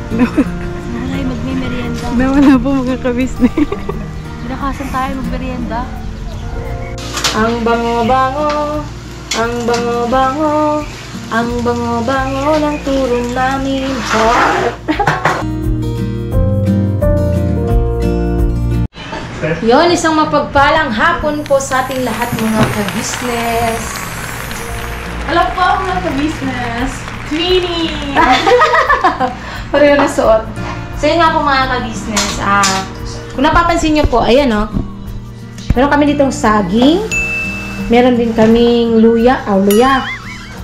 Nawala yung magme-merienda. Nawala po mga kabisnes. Binakasan tayo mag-merienda. Ang bango-bango, ang bango-bango, ang bango-bango ng turong namin. Yon, isang mapagpalang hapon po sa ating lahat mga ka-business. Alam po ako mga ka-business. Twinnie! Pareho na suot. So yun nga po mga ka-business. Kung napapansin nyo po, ayan o. Meron kami ditong saging. Meron din kaming luya. Luya.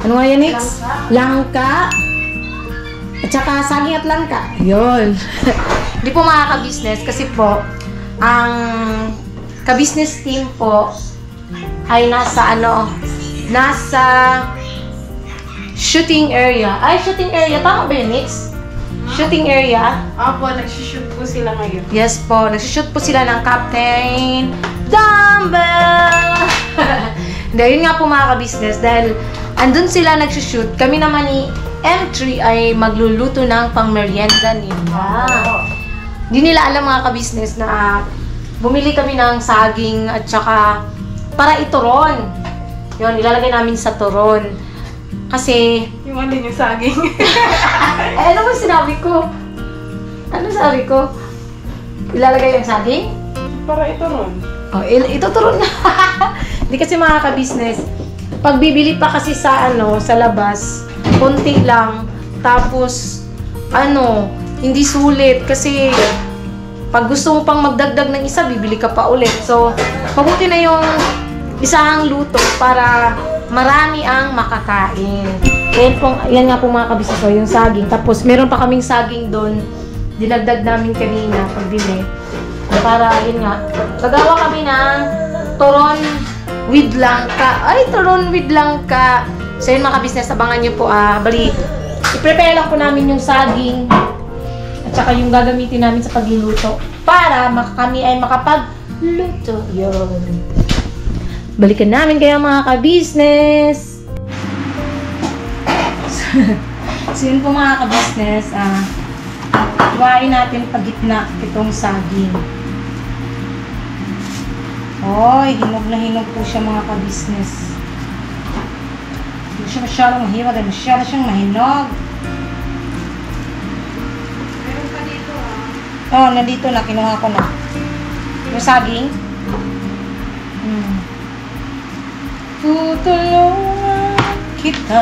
Ano nga yan, Nix? Langka. At saka saging at langka. Yun. Hindi po mga ka-business kasi po, ang ka-business team po ay nasa shooting area. Ay, shooting area. Tama ba yun, Nix? Shooting area. Opo, nag-shoot po sila ngayon. Yes po, nag-shoot po sila ng Captain Dumbbell. Dahil nga po mga ka-business, dahil andun sila nag-shoot, kami naman ni M3 ay magluluto ng pang-merienda nila. Hindi nila alam mga ka-business na bumili kami ng saging at saka para ituron. Yun, ilalagay namin sa turon. Kasi Yung ano yung saging. ano ba sinabi ko? Ano sabi ko? Ilalagay yung saging? Para ito ron. Oh, ituturon na. Hindi kasi mga ka-business. Pag bibili pa kasi sa sa labas, konti lang. Tapos hindi sulit kasi pag gusto mo pang magdagdag ng isa, bibili ka pa ulit. So, mabuti na yung isang luto para marami ang makakain. Yan nga po mga kabisnes ko, yung saging. Tapos, meron pa kaming saging doon. Dinagdag namin kanina pagbili. Para, yun nga, gagawa kami ng turon with langka. Ay, turon with langka. So, yun mga kabisnes, abangan nyo po. Bali, i-prepare lang po namin yung saging at saka yung gagamitin namin sa pagluluto para kami ay makapagluto. Yun. Balikan namin kaya mga ka-business. So yun po mga ka-business, iwain natin pagitna itong saging. Oy, hinog na hinog po siya mga ka-business. Hindi siya masyadong mahinog, dahil masyado siyang mahinog. Meron pa dito Nandito na, kinuha ko na. Yung saging. Tutulungan kita.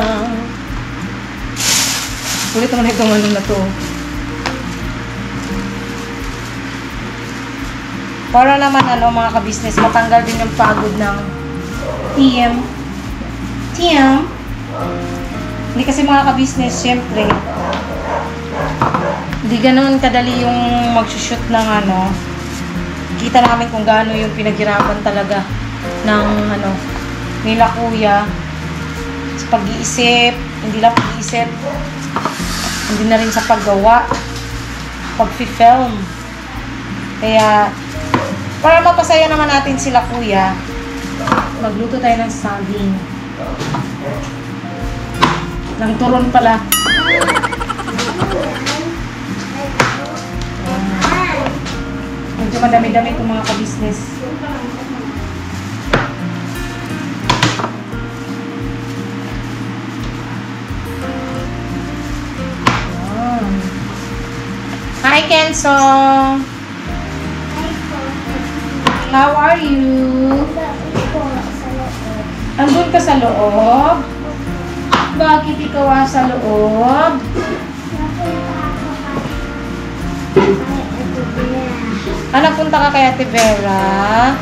Ulit naman itong na to. Para naman mga ka-business, matanggal din yung pagod ng TM. Hindi kasi mga ka-business, syempre, hindi ganoon kadali yung mag-shoot ng kita namin kung gaano yung pinaghirapan talaga ng nila kuya sa pag-iisip, hindi lang pag-iisip, hindi na rin sa paggawa, pag-film. Kaya para mapasaya naman natin sila kuya, magluto tayo ng saging. Ng turon pala. Medyo madami-dami itong mga ka-business. Hi, Kenzo! How are you? Andun ka sa loob? Bakit ikaw sa loob? Nagpunta ka kay Ate Vera?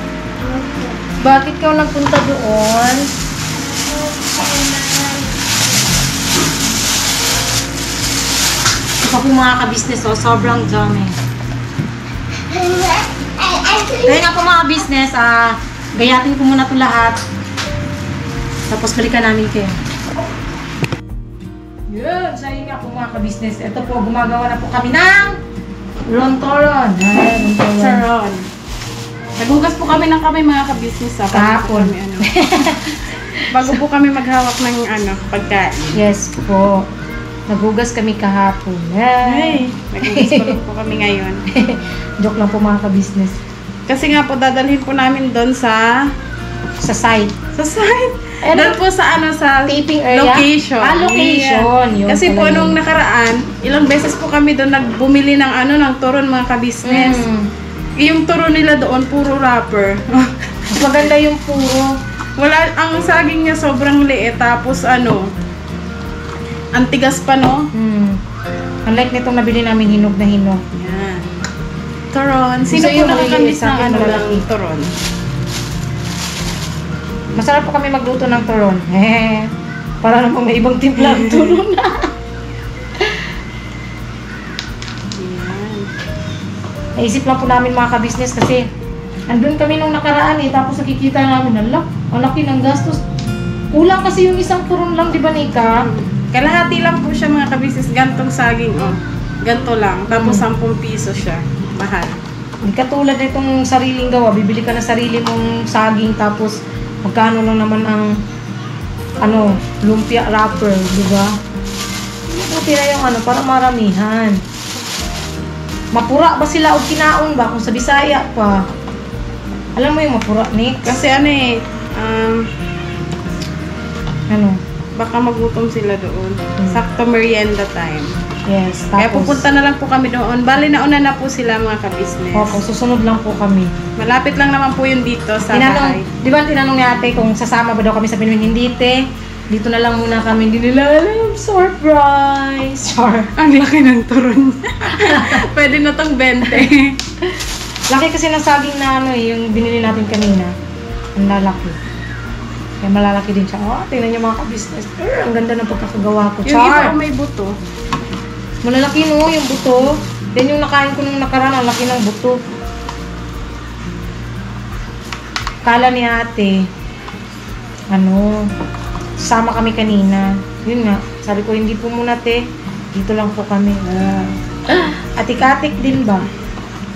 Bakit ka nagpunta doon? Ito po mga ka-business, sobrang dami. Kaya nga po mga business, gayatin ko muna ito lahat. Tapos balikan namin kayo. Yun, sa nga po mga ka-business. Ito po, gumagawa na po kami ng rontoron. Saron. Nagugas po kami ng kamay mga ka-business. Kahapon. Bago po kami maghawak ng pagkain. Yes po. Naghugas kami kahapon. Ay, nag-ugas pa lang po kami ngayon. Joke lang po mga ka-business. Kasi nga po, dadalhin po namin doon sa Sa site. Ano? Doon po sa sa Taping area? location. Location. Yeah. Yun Kasi po pala nung yun. nakaraan, ilang beses po kami doon nagbumili ng ng turon mga ka-business. Yung turon nila doon, puro wrapper. Mas maganda yung puro. Wala, ang saging niya sobrang liit. Tapos ang tigas pa, no? Unlike nitong nabili namin hinog na hinog. Yan. Turon. Sino Gusto po yung nakakamiss maliliit sa akin, ng malalaki. ng turon? Masarap po kami magluto ng turon. Para naman may ibang timpla ang turon. Yan. Naisip lang po namin mga ka-business kasi andun kami nung nakaraan tapos nakikita namin, ang laki ng gastos. Kulang kasi yung isang turon lang, di ba Nika? Kalahati lang po siya mga kabisnes. Gantong saging, ganto lang. Tapos 10 piso siya. Mahal. Hindi katulad itong sariling gawa, bibili ka na sarili mong saging tapos magkano lang naman ang lumpia wrapper, di ba? Buti na yung para maramihan. Mapura ba sila o kinaon ba? Kung sa Bisaya pa. Alam mo yung mapura, Nick? Kasi baka magutom sila doon. Sakto merienda time. Yes, Kaya tapos pupunta na lang po kami doon. Bali nauna na po sila mga kabisnes. opo, susunod lang po kami. Malapit lang naman po yun dito sa bahay. Di ba tinanong ni ate kung sasama ba daw kami sa Pinuin? Hindi, te. Dito na lang muna kami. Hindi nila alam. Surprise! Char. Ang laki ng turon. Pwede na tong 20. Laki kasi ng saging na yung binili natin kanina. Ang lalaki. Kaya malalaki din siya. Tingnan niyo mga ka-business. Ang ganda ng pagkakagawa ko. Yung iba Char! ko may buto. Malalaki yung buto. Then yung nakain ko nung nakaraan, ang laki ng buto. Kala ni ate, sama kami kanina. Yun nga, sabi ko, hindi po muna te. Dito lang po kami. Atik-atik din ba?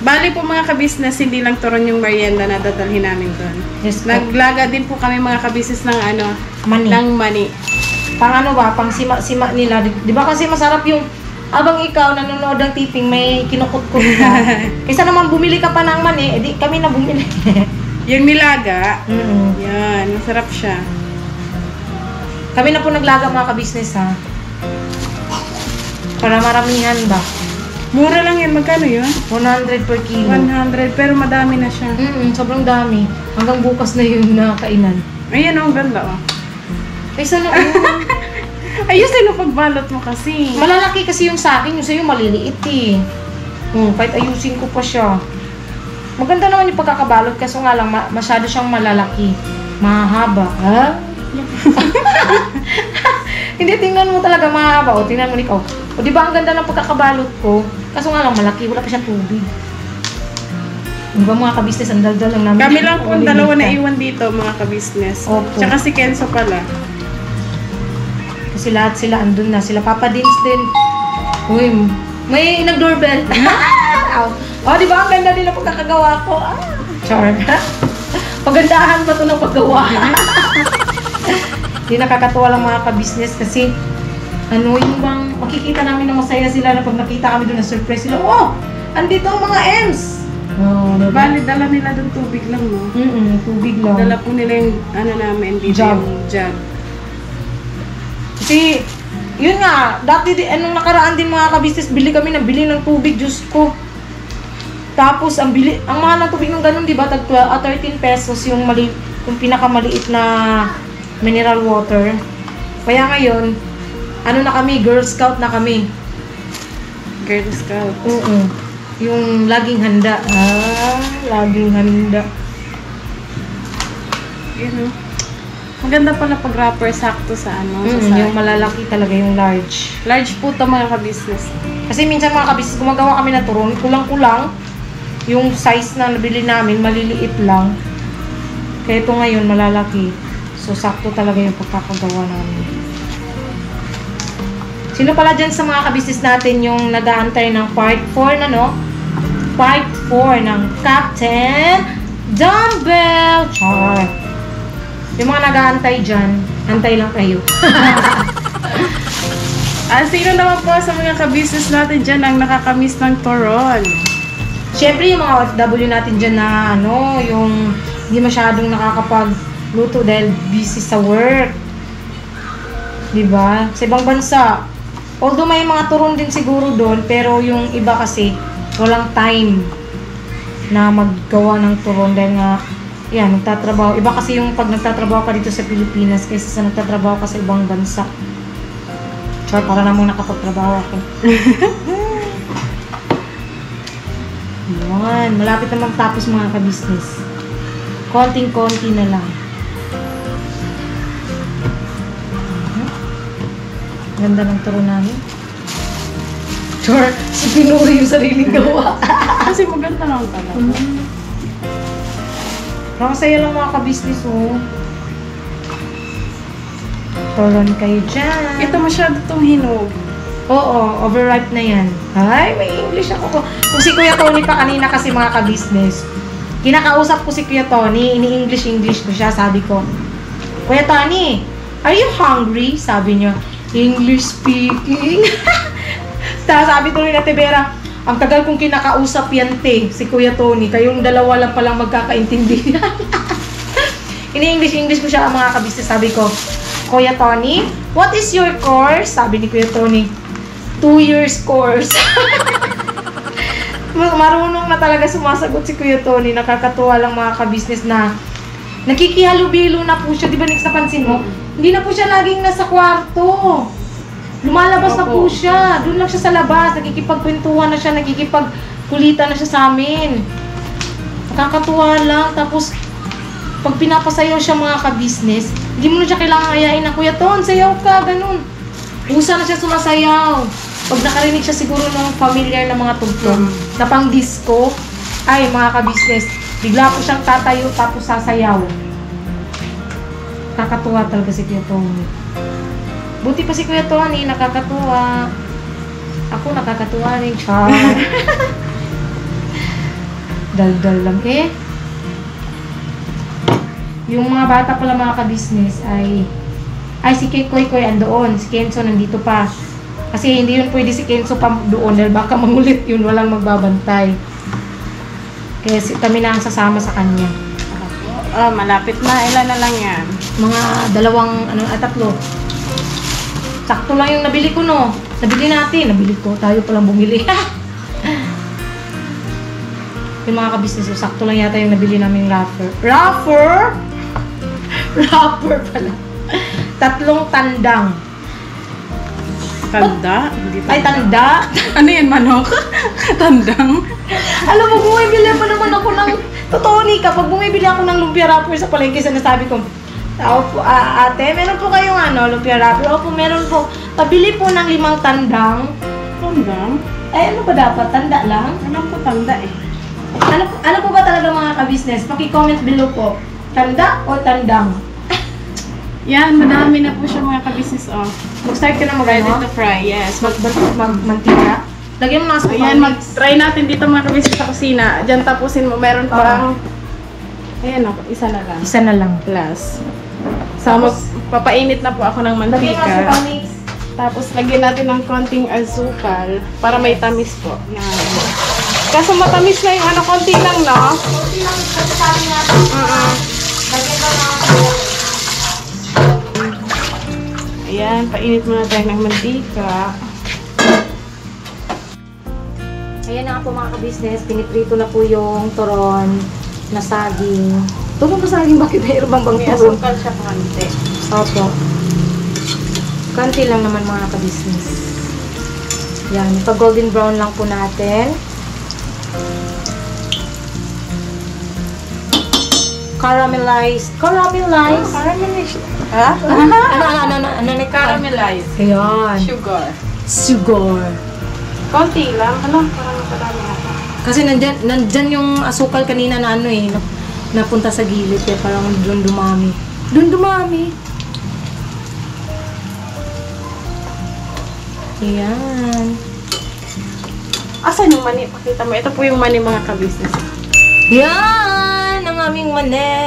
Bali po mga kabisnes, hindi lang turon yung merienda na dadalhin namin doon. Yes po. Naglaga din po kami mga kabisnes ng Mani. ng mani. Pang sima-sima nila. Di ba kasi masarap yung abang ikaw nanonood ng tiping, may kinukut-kut ka. Kaysa naman bumili ka pa ng mani, edi kami na bumili. Yung nilaga, Mm-mm. yan, masarap siya. Kami na po naglaga mga ka-business ha. Para maramihan ba? Mura lang yan, magkano yun? 100 per kilo. 100, pero madami na siya. Sobrang dami. Hanggang bukas na yun na kainan. Ayan ang ganda Kaysa na Ayusin ang pagbalot mo kasi. malalaki kasi yung sa akin, yung sa'yo maliliit eh. Kahit ayusin ko pa siya. Maganda naman yung pagkakabalot kaso nga lang masyado siyang malalaki. Mahaba. Ha? Hindi, tingnan mo talaga mahaba. O, tingnan mo ikaw. O, di ba ang ganda ng pagkakabalot ko? Kaso nga lang malaki, wala pa siyang tubig. Di ba mga ka-business, ang daldal lang namin. Kami lang po ang dalawa na iwan dito mga ka-business. Opo. Tsaka si Kenzo pala. Kasi lahat sila andun na. Sila Papa Dins din. Uy, may nag-doorbell. Oh, di ba ang ganda din ang pagkakagawa ko? Char. Pagandahan pa to ng paggawa. Hindi nakakatuwa lang mga ka-business kasi yung bang makikita namin na masaya sila na pag nakita kami doon na surprise sila. Oh, andito ang mga M's. Diba? Bali, dala nila doon tubig lang, no? Tubig lang. Dala po nila yung namin dito, Jug. yung jug. Kasi, yun nga, dati anong nakaraan din mga ka-business, bili kami ng tubig, Diyos ko. Tapos, ang mahal ng tubig ng ganun, di ba? 13 pesos yung pinakamaliit na mineral water. Kaya ngayon, na kami, Girl Scout na kami. Girl Scout. Yung laging handa. Laging handa. Yun, maganda pala pag wrapper sakto sa sa yung malalaki talaga, yung large. Large po ito mga ka-business. Kasi minsan mga ka-business, gumagawa kami na turon, kulang-kulang. Yung size na nabili namin, maliliit lang. Kaya ito ngayon, malalaki. So, sakto talaga yung pagkakagawa namin. Sino pala dyan sa mga ka-business natin yung nag-aantay ng part 4 na, Part 4 ng Captain Dumbbell! Char! Yung mga nag-aantay dyan, antay lang kayo. Sino naman po sa mga ka-business natin dyan ang nakakamiss ng turon? Siyempre, yung mga OFW natin dyan na, yung hindi masyadong nakakapagluto dahil busy sa work. Diba? Sa ibang bansa. Although may mga turon din siguro doon, pero yung iba kasi, walang time na maggawa ng turon dahil nga, yan, nagtatrabaho. Iba kasi yung pag nagtatrabaho ka dito sa Pilipinas kaysa sa nagtatrabaho ka sa ibang bansa. Char, para namang nakapagtrabaho ako. Yan, malapit na magtapos mga ka-business. Konting-konti na lang. Ganda ng turo namin. Char, si pinuri yung sariling gawa. Kasi maganda lang talaga. Nakasaya lang mga ka-business, oh. Turon kayo dyan. Ito masyado itong hinog. Oo, overripe na yan. Ay, may English ako. Kung si Kuya Tony pa kanina kasi mga ka-business, kinakausap ko si Kuya Tony, ini-English ko siya, sabi ko, Kuya Tony, are you hungry? Sabi niya, English speaking. Sabi tuloy na Tibera, ang tagal kong kinakausap yan, te, si Kuya Tony, kayong dalawa lang palang magkakaintindihan. Ini-English ko siya mga ka-business, sabi ko, Kuya Tony, what is your course? Sabi ni Kuya Tony, 2 years course. Marunong na talaga sumasagot si Kuya Tony. Nakakatuwa lang mga ka-business na nakikihalubilo na po siya. Di ba, Nix, napansin mo? Hindi na po siya laging nasa kwarto. Lumalabas na po siya. Doon lang siya sa labas. Nakikipagkwentuhan na siya. Nakikipagkulitan na siya sa amin. Nakakatuwa lang. Tapos, pag pinapasayaw siya mga ka-business, hindi mo na siya kailangan ayain na, Kuya Ton, sayaw ka, ganun. Usa na siya sumasayaw. Pag nakarinig siya siguro ng familiar na mga tugtog, na pang disco, ay mga ka-business, bigla po siyang tatayo tapos sasayaw. Nakakatuwa talaga si Kuya Tony. Buti pa si Kuya Tony, nakakatuwa. Ako nakakatuwa rin, char. Dal-dal lang eh. Yung mga bata pala mga ka-business ay si Koy andoon, si Kenzo nandito pa. Kasi hindi yun pwede si Kenzo pa doon dahil baka mangulit yun, walang magbabantay. Kaya kami na ang sasama sa kanya. Malapit na. Ilan na lang yan? Mga 3. Sakto lang yung nabili ko, no? Nabili natin. Nabili ko. Tayo palang bumili. Yung mga ka-business, sakto lang yata yung nabili namin wrapper. Wrapper pala. 3 tandang. Tanda? Hindi Ay, tanda? Ano yan, manok? Tandang? Alam mo, bumibili pa naman ako ng... Totoo, Nika, pag bumibili ako ng lumpia wrapper sa palengke, sinasabi ko, ate, meron po kayong lumpia wrapper? Opo, meron po. Pabili po ng 5 tandang. Tandang? Ano ba dapat? Tanda lang? Alam ko tanda eh. Ano po ba talaga mga ka-business? Paki-comment below po. Tanda o tandang? Yan, madami na po siya mga ka-business. Mag-start ka na Ready to fry, yes. Magmantika. Lagyan mo na sa Ayan, mag-try natin dito mga ka-business sa kusina. Diyan tapusin mo. Meron pang... Ayan o, isa na lang. Isa na lang. Plus. So, papainit na po ako ng Lagyan mo na mantika. sa mix. Tapos, lagyan natin ng konting asukal para may tamis po. Yan. Kaso matamis na yung konti lang, no? Kunti lang sasabi natin. Lagyan mo na. Ayan, painit muna tayo ng mantika. Ayan na nga po mga ka-business, piniprito na po yung turon na saging. Turon na saging, bakit mayroon bang May turon? asukal siya konti. Opo. Kanti lang naman mga ka-business. Yan, pag-golden brown lang po natin. Caramelize. Ha? Ano na Caramelize. Ayan. Sugar. Konti lang. Parang madami ata. Kasi nandyan yung asukal kanina na napunta sa gilid. Kaya parang doon dumami. Ayan. Asan yung mani? Pakita mo. Ito po yung mani mga ka-business. Yan! Ang aming mani.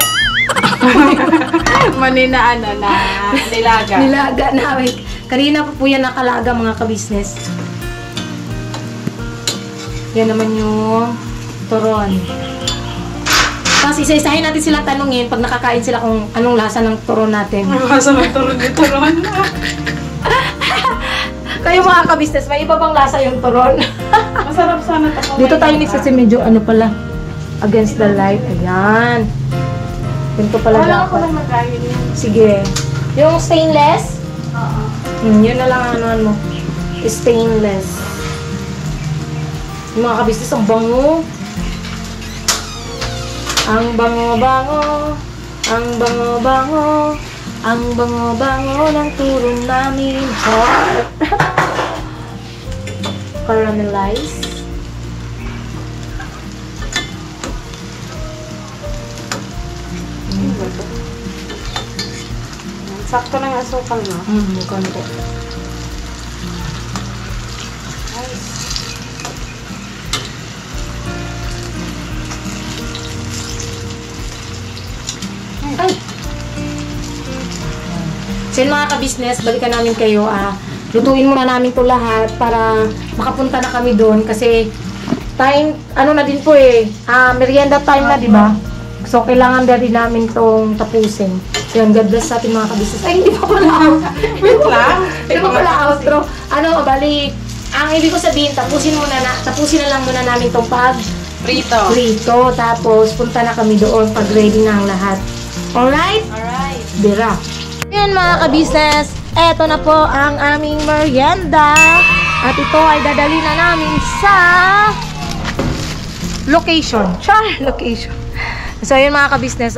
Mani na nilaga. Nilaga namin. Kanina pa po yan nakalaga mga ka-business. Yan naman yung turon. Tapos isa-isahin natin silang tanungin pag nakakain sila kung anong lasa ng turon natin. Ang lasa ng turon ni turon. Kayo mga ka-business, may iba bang lasa yung turon? Masarap sana ito. Dito tayo next kasi medyo ano pala, against the light. Ayan. Ganito pala Wala ako dapat. lang magayon yun. Sige. Yung stainless? Oo. Yun na lang ano mo. Stainless. Yung mga ka-business, ang bango. Ang bango-bango. Ang bango-bango. Ang bango-bango ng turon namin. Char. Caramelize. Sakto na yung asukal, no? Konti. Ay! So yun mga ka-business, balikan namin kayo. Lutuin muna namin to lahat para makapunta na kami doon kasi time, ano na din po merienda time na, di ba? So kailangan din namin tong tapusin. So yun, God bless sa ating mga ka-business. Ay, hindi pa pala outro. Wait lang. Hindi pa pala outro. Ano, bali, ang ibig ko sabihin, tapusin na lang muna namin tong prito. Tapos punta na kami doon pag ready na ang lahat. Alright? Alright. Bira. Yan mga ka-business, eto na po ang aming merienda. At ito ay dadali na namin sa location. Location. So yun mga ka-business,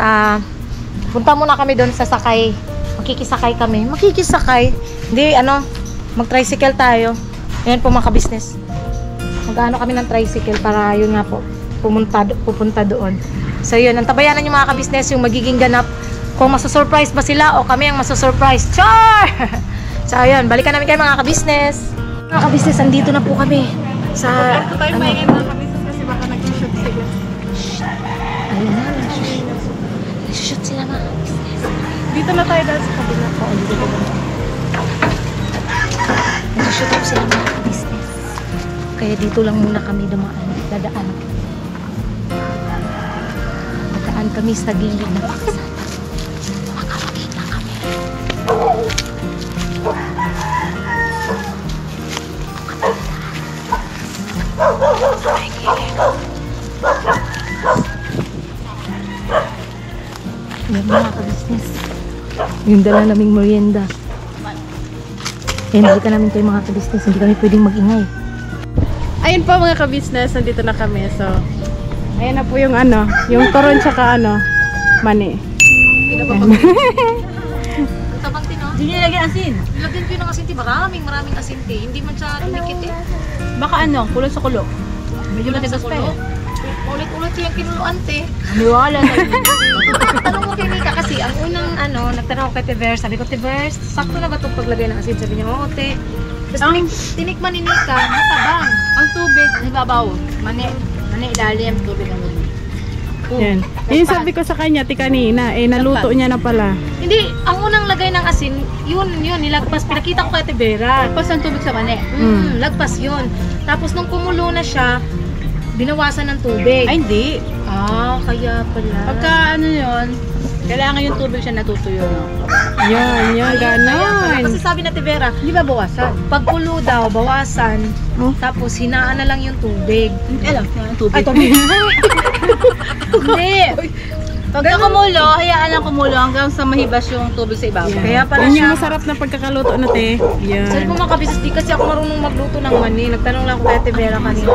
punta muna kami doon sa sakay. Makikisakay kami. Hindi, mag-tricycle tayo. Ayan po mga ka-business. Mag-ano kami ng tricycle para yun nga po, pupunta doon. So yun, antabayanan yung mga ka-business yung magiging ganap. Kung masasurprise ba sila o kami ang masasurprise. Char! So ayun, balikan namin kayo mga ka-business. Mga ka-business, andito na po kami. Sa, Ito tayo maingin ng kabisnes kasi baka nag-shoot sila. ayun na, nag-shoot sila mga ka-business. Dito na tayo dahil sa kabila. Oo, dito ko na. Nag-shoot up sila mga ka-business. Kaya dito lang muna kami dadaan. Dadaan kami sa gilid ng kalsada. Makakakita kami. May gilid. Yan mga ka-business. Yung dala naming merienda. Yan, balikan namin kayo mga ka-business. Hindi kami pwedeng mag-ingay. Ayun po mga ka-business, nandito na kami. So, ayan na po yung yung turon tsaka mani. Hindi niya lagyan asin. Lagyan ko ng asin, maraming asin. Hindi man siya tunikit Baka kulo sa kulo. Medyo matigas pa Ulit-ulit yung kinuluan Niwala na Tanong mo kay Mika kasi, ang unang nagtanong ko kay Tiver, sabi ko, Tiver, sakto na ba itong paglagay ng asin? Sabi niya, oo, te. Tapos tinikman ni Mika, matabang. Ang tubig, ibabaw. Mani ilalim, tubig ang lumi. Yan. Yung sabi ko sa kanya, kanina, naluto niya na pala. Hindi, ang unang lagay ng asin, yun, nilagpas. Pinakita ko kay Tibera. Tapos ang tubig sa mani. Lagpas yun. Tapos nung kumulo na siya, binawasan ng tubig. Ay, hindi. Kaya pala. Pagka yun, kailangan yung tubig siya natutuyo. No? Yan, ganon. Kasi sabi na Tibera, Hindi ba bawasan? pag kulo daw, bawasan. Tapos hinaan na lang yung tubig. Alam, yung tubig. Ay, tubig. Hindi. Pagka kumulo, hayaan lang kumulo hanggang sa mahibas yung tubig sa ibabaw. Yan. Kaya pala Yan siya. yung masarap na pagkakaluto na te. Yan. Sabi mo mga kabisas, di kasi ako marunong magluto ng mani. Nagtanong lang ako kay Tibera kanina.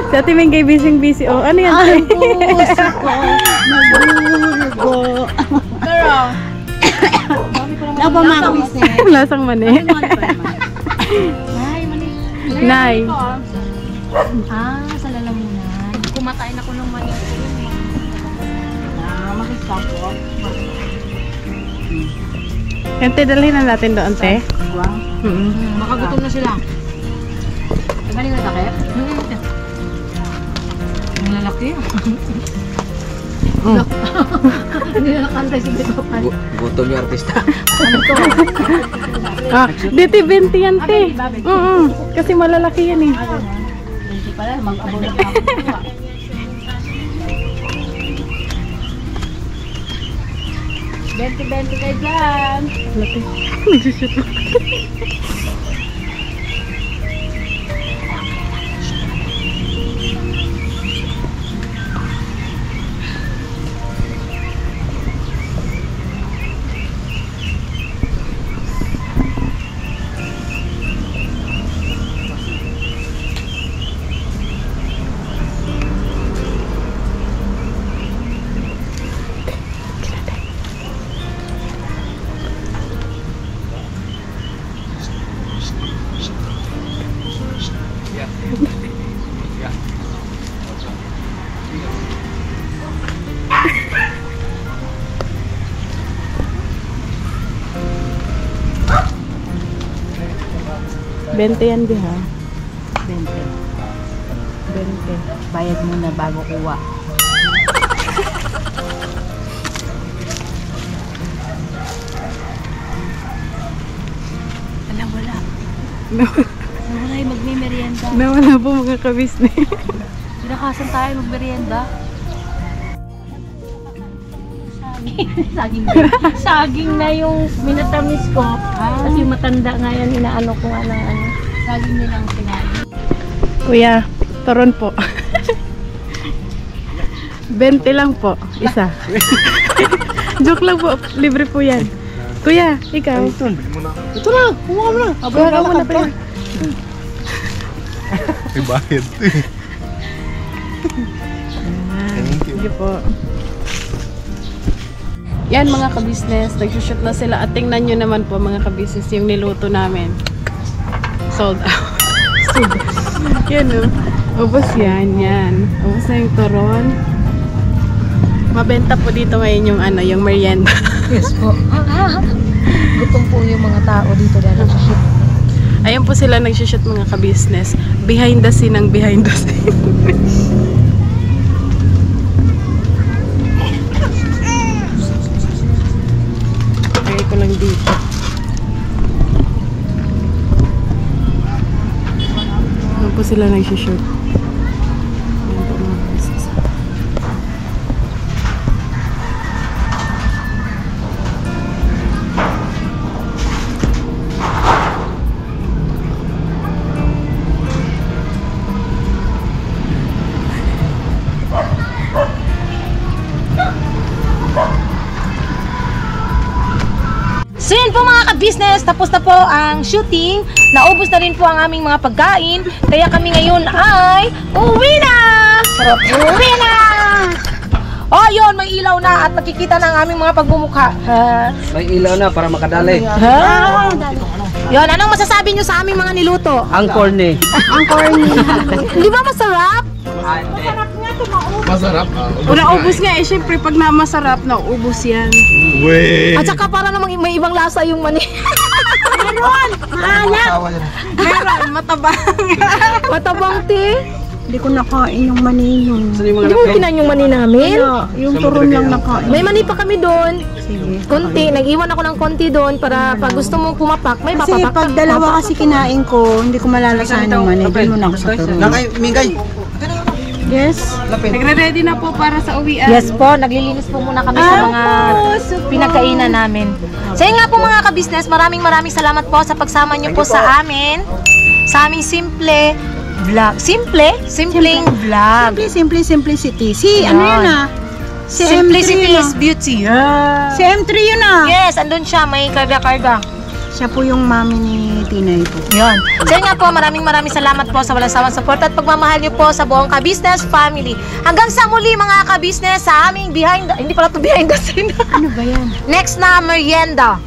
Si Ate Mingay busy. Oh, ano yan? Ay, puso ko. Nagurugo. Pero, Napamakas eh. Lasang mani. Ay, mani. Nay. Sa lalamunan. Kumakain ako ng mani. makita ko. Yan te, dalhin na natin doon te. Wow. Makagutom na sila. Galing na takip? Ang lalaki. Hindi na nakantay si Tito Pan. Gutom yung artista. Dito 20 yan, te. Kasi malalaki yan eh. Hindi pala, mag-abol na ako. 20 kayo dyan. Nagsushoot mo. Bente yan, ha? 20. 20. Bayad muna bago kuha. Wala. Wala yung magmimerienda. Nawala po mga kabisnes. Pinakasan tayo magmerienda. Saging na yung minatamis ko. Kasi matanda nga yan, inaano ko nga ng ano. Saging nyo lang kinain. Kuya, turon po. 20 lang po, isa. Joke lang po, libre po yan. Kuya, ikaw. Ito na, kumuha mo na. Kuya ka muna pa. May bayad to eh. Thank you. Sige po. Yan mga kabisnes, nagsushoot na sila at tingnan nyo naman po mga kabisnes yung niluto namin. Sold out. Sold out. Yan o. Ubus yan, yan. Ubus na yung turon. Mabenta po dito ngayon yung ano, yung merienda. Yes po. Gutom po yung mga tao dito dahil nagsushoot. Ayan po sila nagsushoot mga kabisnes. Behind the scene ang behind the scene. Lagay ko lang dito. Ayan po sila nagsushoot. Ayan po mga kabisnes. So yun po mga ka-business, tapos na po ang shooting. Naubos na rin po ang aming mga pagkain. Kaya kami ngayon ay uwi na! Sarap, uwi na! Oh, yun, may ilaw na at nakikita na ang aming mga pagmumukha. May ilaw na para makadali. Yun, anong masasabi nyo sa aming mga niluto? Ang corny. Ang corny. Di ba masarap? Masarap. Naubos nga eh, syempre pag namasarap, naubos yan. Weh. At saka para namang may ibang lasa yung mani. Meron, matabang. Matabang ti. Hindi ko nakain yung mani yun. Saan yung mga Hindi mo kinain yung mani namin? Yung turon lang nakain. May mani pa kami doon. Konti, nag-iwan ako ng konti doon para pag gusto mong pumapak, may Kasi mapapak. pag dalawa kasi kinain ko, hindi ko malalasahan yung mani. Doon muna ako sa turon. Nakay, Mingay. Yes. Nagre-ready na po para sa uwian. Yes po, naglilinis po muna kami sa mga pinagkainan namin. So yun nga po mga ka-business, maraming salamat po sa pagsama niyo po sa amin. Sa aming simple vlog. Simpleng vlog. Simplicity. Si, ano Yan. yun ah? Si Simplicity M3 is beauty. Si M3 yun ah. Yes, andun siya, may karga-karga. Siya po yung mami ni Tinay po. Yun. So yun nga po, maraming salamat po sa walang sawang support at pagmamahal niyo po sa buong ka-business family. Hanggang sa muli mga ka-business sa aming hindi pala to behind the scene. Ano ba yan? Next na merienda.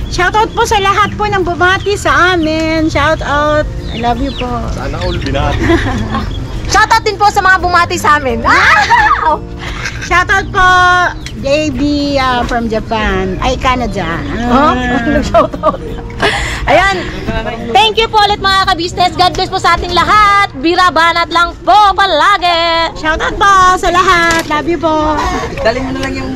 Shoutout po sa lahat po ng bumati sa amin. Shoutout. I love you po. Sana all binati. Shoutout din po sa mga bumati sa amin. Shoutout po JB from Japan. Ay, Canada. Shoutout. Ayan. Thank you po ulit mga ka-business. God bless po sa ating lahat. Birabanat lang po palagi. Shoutout po sa lahat. Love you po. Dali mo na lang yung